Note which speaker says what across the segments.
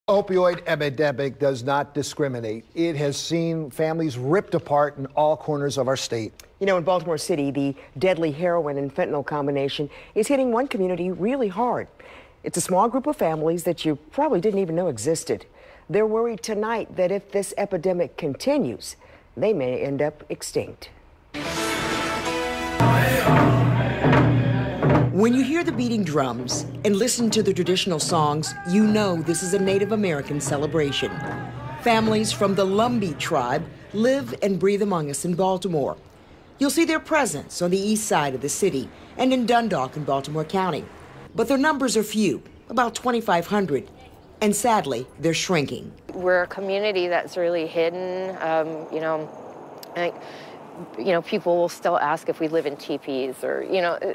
Speaker 1: Opioid epidemic does not discriminate. It has seen families ripped apart in all corners of our state.
Speaker 2: You know, in Baltimore City, the deadly heroin and fentanyl combination is hitting one community really hard. It's a small group of families that you probably didn't even know existed. They're worried tonight that if this epidemic continues, they may end up extinct. When you hear the beating drums and listen to the traditional songs, you know this is a Native American celebration. Families from the Lumbee Tribe live and breathe among us in Baltimore. You'll see their presence on the east side of the city and in Dundalk in Baltimore County. But their numbers are few, about 2,500, and sadly, they're shrinking.
Speaker 3: We're a community that's really hidden, people will still ask if we live in teepees or,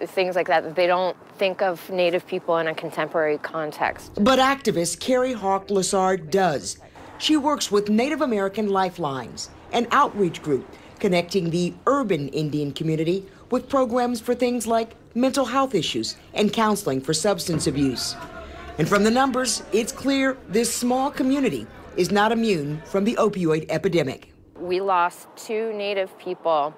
Speaker 3: things like that. They don't think of Native people in a contemporary context.
Speaker 2: But activist Carrie Hawk-Lassard does. She works with Native American Lifelines, an outreach group connecting the urban Indian community with programs for things like mental health issues and counseling for substance abuse. And from the numbers, it's clear this small community is not immune from the opioid epidemic.
Speaker 3: We lost 2 Native people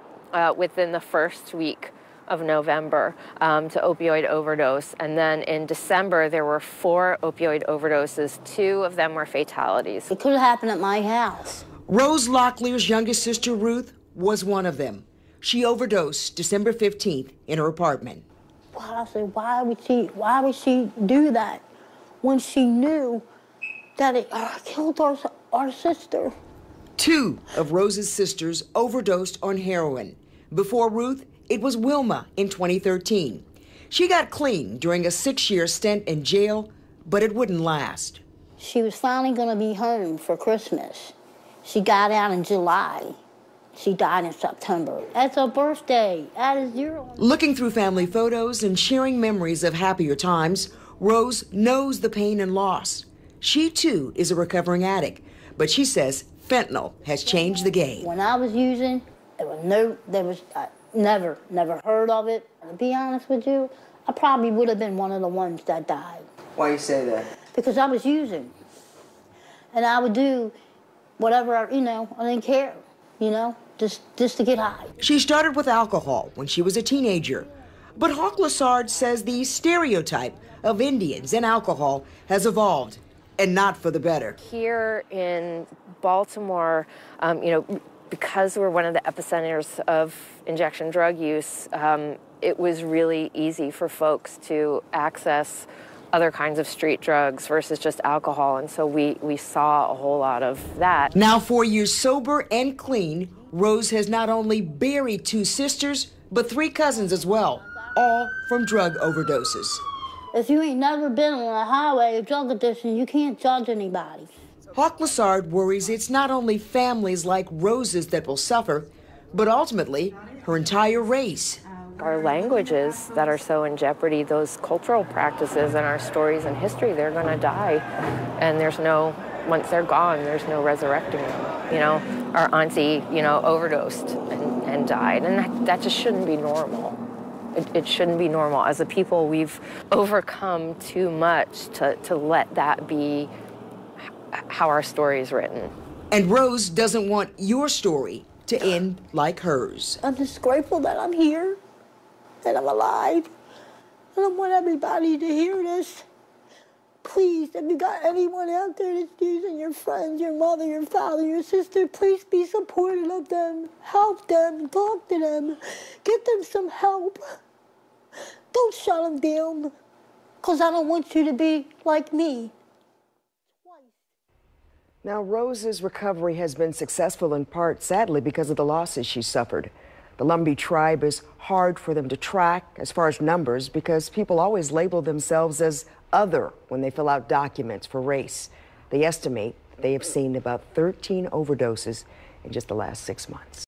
Speaker 3: within the first week of November to opioid overdose. And then in December, there were 4 opioid overdoses. 2 of them were fatalities.
Speaker 4: It could have happened at my house.
Speaker 2: Rose Locklear's youngest sister, Ruth, was one of them. She overdosed December 15th in her apartment.
Speaker 4: I said, why would she do that when she knew that it killed our sister?
Speaker 2: 2 of Rose's sisters overdosed on heroin. Before Ruth, it was Wilma in 2013. She got clean during a 6-year stint in jail, but it wouldn't last.
Speaker 4: She was finally going to be home for Christmas. She got out in July. She died in September. That's her birthday. That is your...
Speaker 2: Looking through family photos and sharing memories of happier times, Rose knows the pain and loss. She, too, is a recovering addict, but she says fentanyl has changed the game.
Speaker 4: When I was using, I never heard of it. To be honest with you, I probably would have been one of the ones that died.
Speaker 2: Why you say that?
Speaker 4: Because I was using. And I would do whatever, I didn't care, just to get high.
Speaker 2: She started with alcohol when she was a teenager. But Hawk-Lassard says the stereotype of Indians and alcohol has evolved, and not for the better.
Speaker 3: Here in Baltimore, because we're one of the epicenters of injection drug use, it was really easy for folks to access other kinds of street drugs versus just alcohol, and so we saw a whole lot of that.
Speaker 2: Now 4 years sober and clean, Rose has not only buried 2 sisters, but 3 cousins as well, all from drug overdoses.
Speaker 4: If you ain't never been on a highway of drug addiction, you can't judge anybody.
Speaker 2: Hawk-Lassard worries it's not only families like Rose's that will suffer, but ultimately her entire race.
Speaker 3: Our languages that are so in jeopardy, those cultural practices and our stories and history, they're going to die. And once they're gone, there's no resurrecting them. Our auntie, overdosed and died. And that just shouldn't be normal. It shouldn't be normal. As a people, we've overcome too much to let that be how our story is written.
Speaker 2: And Rose doesn't want your story to end like hers.
Speaker 4: I'm just grateful that I'm here, that I'm alive. And I want everybody to hear this. Please, if you got anyone out there that's using your friends, your mother, your father, your sister, please be supportive of them. Help them, talk to them, get them some help. Don't shut them down, because I don't want you to be like me.
Speaker 2: Now, Rose's recovery has been successful in part, sadly, because of the losses she suffered. The Lumbee Tribe is hard for them to track as far as numbers because people always label themselves as other when they fill out documents for race. They estimate they have seen about 13 overdoses in just the last 6 months.